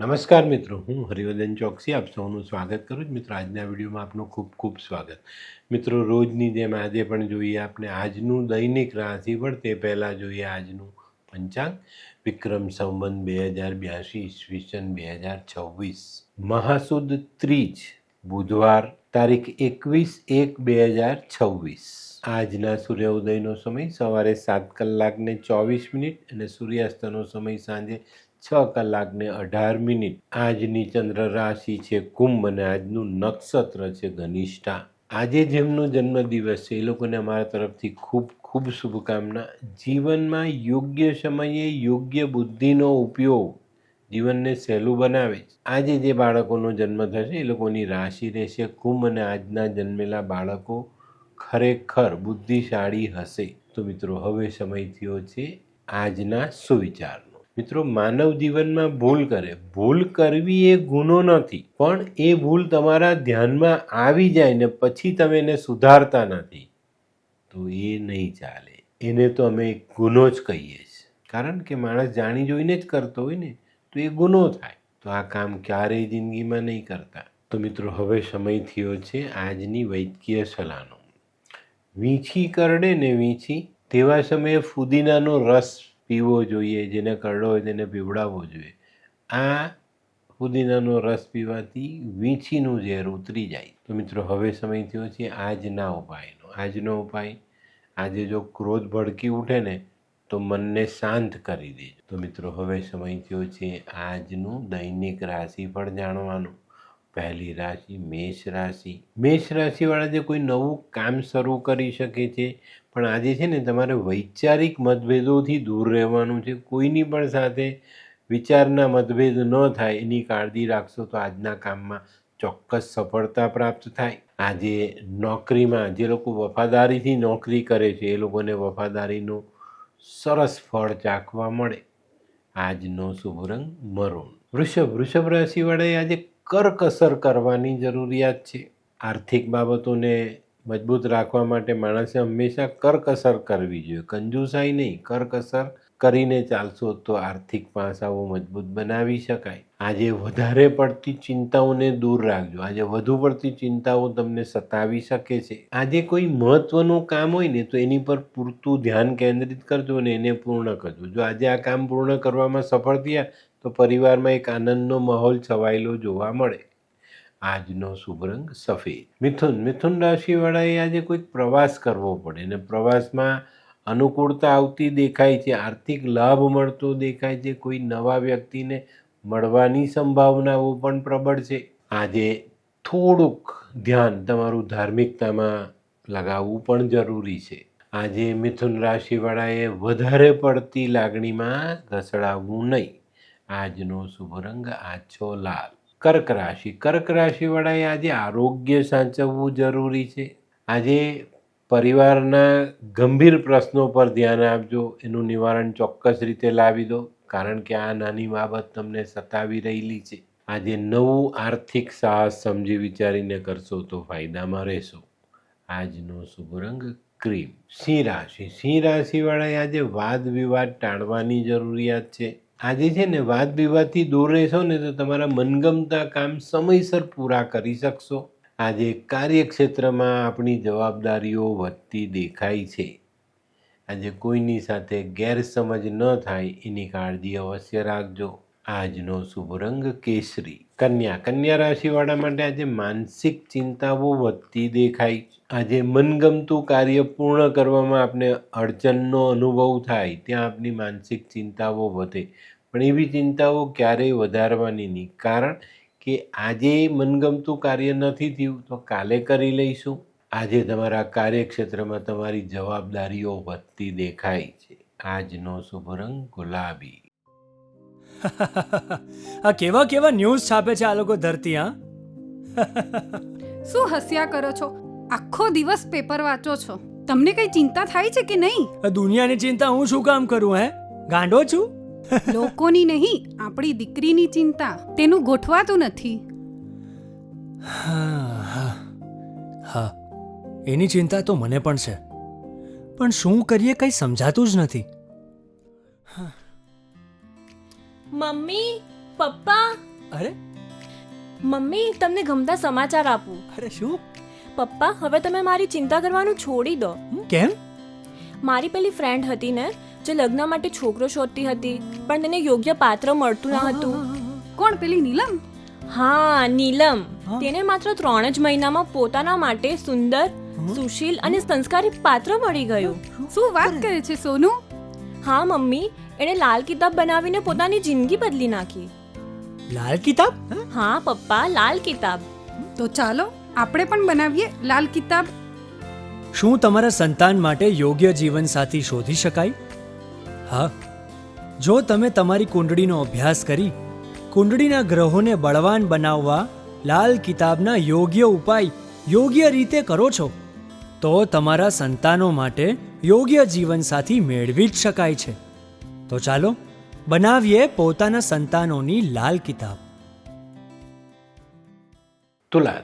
નમસ્કાર મિત્રો, હું હરિવર્ધન ચોકસી આપ સૌનું સ્વાગત કરું છું. મિત્રો, આજના વિડીયોમાં આપનું ખૂબ ખૂબ સ્વાગત. મિત્રો, રોજની જેમ આજે પણ જોઈએ આપણે આજનું દૈનિક રાશિફળ. તે પહેલાં જોઈએ આજનું પંચાંગ. વિક્રમ સંવત 2082 ઈસવીસન 2026 મહાસુદ ત્રીજ બુધવાર તારીખ 21/1/2026. આજના સૂર્યોદયનો સમય સવારે 7:24 અને સૂર્યાસ્તનો સમય સાંજે 6:18. આજની ચંદ્ર રાશિ છે કુંભ અને આજનું નક્ષત્ર છે ધનિષ્ઠા. આજે જેમનો જન્મદિવસ છે એ લોકોને અમારા તરફથી ખૂબ ખૂબ શુભકામના. જીવનમાં યોગ્ય સમયે યોગ્ય બુદ્ધિનો ઉપયોગ જીવનને સહેલું બનાવે છે. આજે જે બાળકોનો જન્મ થશે એ લોકોની રાશિ રહેશે કુંભ અને આજના જન્મેલા બાળકો ખરેખર બુદ્ધિશાળી હશે. તો મિત્રો, હવે સમય થયો છે આજના સુવિચારનો. મિત્રો, માનવ જીવનમાં ભૂલ કરવી એ ગુનો નથી, પણ એ ભૂલ તમારા ધ્યાનમાં આવી જાય ને પછી તમે એને સુધારતા નથી તો એ નહીં ચાલે. એને તો અમે ગુનો જ કહીએ છીએ, કારણ કે માણસ જાણી જોઈને જ કરતો હોય ને તો એ ગુનો થાય. તો આ કામ ક્યારેય જિંદગીમાં નહીં કરતા. તો મિત્રો, હવે સમય થયો છે આજની વૈદ્યકીય સલાહનો. વીંછી કરડે ને વીંછી, તેવા સમયે ફુદીનાનો રસ પીવો જોઈએ. જેને કરડો હોય તેને પીવડાવવો જોઈએ. આ ફુદીનાનો રસ પીવાથી વીંછીનું ઝેર ઉતરી જાય. તો મિત્રો, હવે સમય થયો છે આજના ઉપાયનો. આજનો ઉપાય: આજે જો ક્રોધ ભડકી ઉઠે ને તો મનને શાંત કરી દેજો. તો મિત્રો, હવે સમય થયો છે આજનું દૈનિક રાશિફળ જાણવાનું. પહેલી રાશિ મેષ રાશિ. મેષ રાશિવાળા જે કોઈ નવું કામ શરૂ કરી શકે છે, પણ આજે છે ને તમારે વૈચારિક મતભેદોથી દૂર રહેવાનું છે. કોઈની પણ સાથે વિચારના મતભેદ ન થાય એની કાળજી રાખશો તો આજના કામમાં ચોક્કસ સફળતા પ્રાપ્ત થાય. આજે નોકરીમાં જે લોકો વફાદારીથી નોકરી કરે છે એ લોકોને વફાદારીનું સરસ ફળ ચાખવા મળે. આજનો શુભ રંગ મરૂન. વૃષભ રાશિવાળાએ આજે કરકસર કરવાની જરૂરિયાત છે. આર્થિક બાબતોને મજબૂત રાખવા માટે માણસે હંમેશા કરકસર કરવી જોઈએ. કંજુસાઈ નહીં, કરકસર કરીને ચાલશો તો આર્થિક પાસાઓ મજબૂત બનાવી શકાય. આજે વધારે પડતી ચિંતાઓને દૂર રાખજો. આજે વધુ પડતી ચિંતાઓ તમને સતાવી શકે છે. આજે કોઈ મહત્વનું કામ હોય ને તો એની પર પૂરતું ધ્યાન કેન્દ્રિત કરજો અને એને પૂર્ણ કરજો. જો આજે આ કામ પૂર્ણ કરવામાં સફળ થયા તો પરિવારમાં એક આનંદનો માહોલ છવાયેલો જોવા મળે. આજનો શુભ રંગ સફેદ. મિથુન રાશિવાળાએ આજે કોઈક પ્રવાસ કરવો પડે અને પ્રવાસમાં અનુકૂળતા આવતી દેખાય છે. આર્થિક લાભ મળતો દેખાય છે. કોઈ નવા વ્યક્તિને મળવાની સંભાવનાઓ પણ પ્રબળ છે. આજે થોડુંક ધ્યાન તમારું ધાર્મિકતામાં લગાવવું પણ જરૂરી છે. આજે મિથુન રાશિવાળાએ વધારે પડતી લાગણીમાં ઘસડાવવું નહીં. આજનો શુભ રંગ આછો લાલ. કર્ક રાશિવાળાએ આજે આરોગ્ય સાચવવું જરૂરી છે. આજે પરિવારના ગંભીર પ્રશ્નો પર ધ્યાન આપજો. એનું નિવારણ ચોક્કસ રીતે લાવી દો, કારણ કે આ નાની બાબત તમને સતાવી રહેલી છે. આજે નવું આર્થિક સાહસ સમજી વિચારીને કરશો તો ફાયદામાં રહેશો. આજનો શુભ રંગ ક્રીમ. સિંહ રાશિવાળાએ આજે વાદ વિવાદ ટાળવાની જરૂરિયાત છે. આજે છે ને વાદ વિવાદથી દૂર રહેશો ને તો તમારા મનગમતા કામ સમયસર પૂરા કરી શકશો. આજે કાર્યક્ષેત્રમાં આપણી જવાબદારીઓ વધતી દેખાય છે. આજે કોઈની સાથે ગેરસમજ ન થાય એની કાળજી અવશ્ય રાખજો. આજનો શુભ રંગ કેસરી. કન્યા રાશિવાળા માટે આજે માનસિક ચિંતાઓ વધતી દેખાય. આજે મનગમતું કાર્ય પૂર્ણ કરવામાં આપને અડચણનો અનુભવ થાય ત્યાં આપની માનસિક ચિંતાઓ વધે. પણ એવી ચિંતાઓ ક્યારેય વધારવાની નહીં, કારણ કે આજે મનગમતું કાર્ય નથી થયું તો કાલે કરી લઈશું. આજે તમારા કાર્યક્ષેત્રમાં તમારી જવાબદારીઓ વધતી દેખાય છે. આજનો શુભ રંગ ગુલાબી. આ કેવા કેવા ન્યૂઝ છાપે છે આ લોકો ધરતી. હા, શું હસ્યા કરો છો? આખો દિવસ પેપર વાંચો છો. તમને કઈ ચિંતા થાય છે કે નહીં? આ દુનિયાની ચિંતા હું શું કામ કરું? ગાંડો છું? લોકોની નહીં, આપણી દીકરીની ચિંતા. તેનું ગોઠવાતું નથી. હા, એની ચિંતા તો મને પણ છે, પણ શું કરીએ કંઈ સમજાતું જ નથી. મમ્મી, પપ્પા, અરે મમ્મી તમને ગમતા સમાચાર આપું. અરે શું? પપ્પા હવે તમે મારી ચિંતા કરવાનું છોડી દો. કેમ? મારી પેલી ફ્રેન્ડ હતી ને જે લગ્ન માટે છોકરો શોધતી હતી પણ તેને યોગ્ય પાત્ર મળતું ન હતું. કોણ પેલી નીલમ? હા નીલમ. હા. તેને માત્ર 3 જ મહિનામાં પોતાના માટે સુંદર, સુશીલ અને સંસ્કારી પાત્ર મળી ગયું. શું વાત કરે છે સોનુ? હા મમ્મી, એણે લાલ કિતાબ બનાવીને પોતાની જિંદગી બદલી નાખી. લાલ કિતાબ? હા પપ્પા, લાલ કિતાબ. તો ચાલો આપણે પણ બનાવીએ લાલ કિતાબ. શું તમારા સંતાન માટે યોગ્ય જીવનસાથી શોધી શકાય? હા, જો તમે તમારી કુંડળીનો અભ્યાસ કરી કુંડળીના ગ્રહોને બળવાન બનાવવા લાલ કિતાબના યોગ્ય ઉપાય યોગ્ય રીતે કરો છો તો તમારા સંતાનો માટે યોગ્ય જીવનસાથી મેળવી જ શકાય છે. તો ચાલો બનાવીએ પોતાના સંતાનોની લાલ કિતાબ.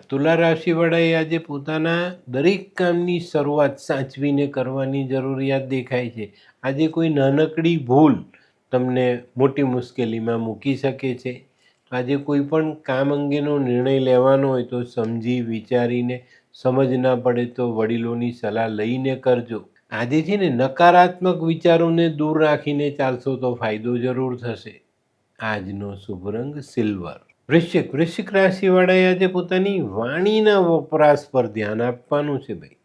તુલા રાશિવાળાએ આજે પોતાના દરેક કામની શરૂઆત સાચવીને કરવાની જરૂરિયાત દેખાય છે. આજે કોઈ નાનકડી ભૂલ તમને મોટી મુશ્કેલીમાં મૂકી શકે છે. આજે કોઈ પણ કામ અંગેનો નિર્ણય લેવાનો હોય તો સમજી વિચારીને, સમજ ના પડે તો વડીલોની સલાહ લઈને કરજો. આજે છે ને નકારાત્મક વિચારોને દૂર રાખીને ચાલશો તો ફાયદો જરૂર થશે. આજનો શુભ રંગ સિલ્વર. વૃશ્ચિક રાશિવાળાએ આજે પોતાની વાણીના વપરાશ પર ધ્યાન આપવાનું છે ભાઈ.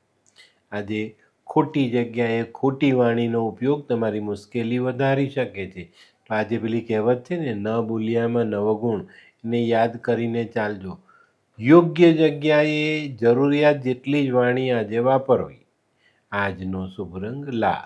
આજે ખોટી જગ્યાએ ખોટી વાણીનો ઉપયોગ તમારી મુશ્કેલી વધારી શકે છે. તો આજે પેલી કહેવત છે ને, ન બોલ્યામાં નવગુણ, એને યાદ કરીને ચાલજો. યોગ્ય જગ્યાએ જરૂરિયાત જેટલી જ વાણી આજે વાપરવી. આજનો શુભ રંગ લાલ.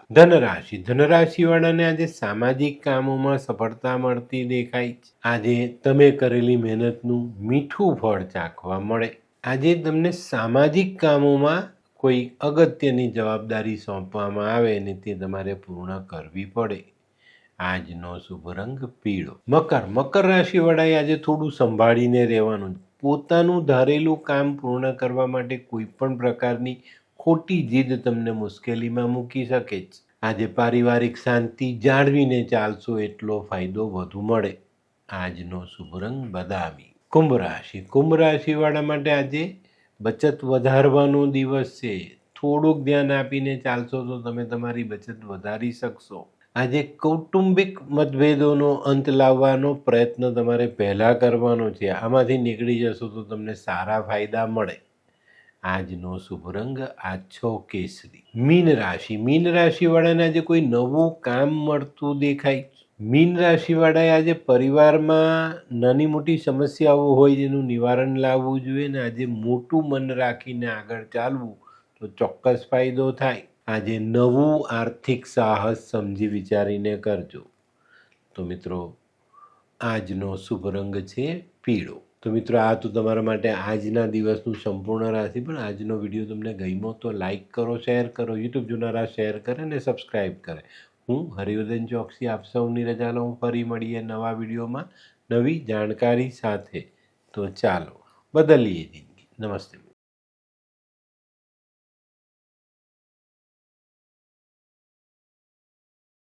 ધનરાશિવાળાને આજે સામાજિક કામોમાં સફળતા મળતી દેખાય છે. આજે તમે કરેલી મહેનતનું મીઠું ફળ ચાખવા મળે. આજે તમને સામાજિક કામોમાં કોઈ અગત્યની જવાબદારી સોંપવામાં આવે અને તે તમારે પૂર્ણ કરવી પડે. આજનો શુભ રંગ પીળો. મકર રાશિવાળાએ આજે થોડું સંભાળીને રહેવાનું. પોતાનું ધારેલું કામ પૂર્ણ કરવા માટે કોઈ પણ પ્રકારની ખોટી જીદ તમને મુશ્કેલીમાં મૂકી શકે છે. આજે પારિવારિક શાંતિ જાળવીને ચાલશો એટલો ફાયદો વધુ મળે. આજનો શુભ રંગ બદામી. કુંભ રાશિવાળા માટે આજે બચત વધારવાનો દિવસ છે. થોડુંક ધ્યાન આપીને ચાલશો તો તમે તમારી બચત વધારી શકશો. આજે કૌટુંબિક મતભેદોનો અંત લાવવાનો પ્રયત્ન તમારે પહેલાં કરવાનો છે. આમાંથી નીકળી જશો તો તમને સારા ફાયદા મળે. આજનો શુભ રંગ આછો કેસરી. મીન રાશિવાળાને આજે કોઈ નવું કામ મળતું દેખાય. મીન રાશિવાળાએ આજે પરિવારમાં નાની મોટી સમસ્યાઓ હોય જેનું નિવારણ લાવવું જોઈએ ને આજે મોટું મન રાખીને આગળ ચાલવું તો ચોક્કસ ફાયદો થાય. આજે નવું આર્થિક સાહસ સમજી વિચારીને કરજો. તો મિત્રો આજનો શુભ રંગ છે પીળો. તો મિત્રો આ તો તમારા માટે આજના દિવસનું સંપૂર્ણ રાશિ. પણ આજનો વિડીયો તમને ગમ્યો તો લાઈક કરો, શેર કરો, યુટ્યુબ જોનારા શેર કરે અને સબસ્ક્રાઈબ કરે. હું હરિવર્ધન ચોકસી આપ સૌની રજા લઉં. ફરી મળીએ નવા વિડીયોમાં નવી જાણકારી સાથે. તો ચાલો બદલીએ જિંદગી. નમસ્તે.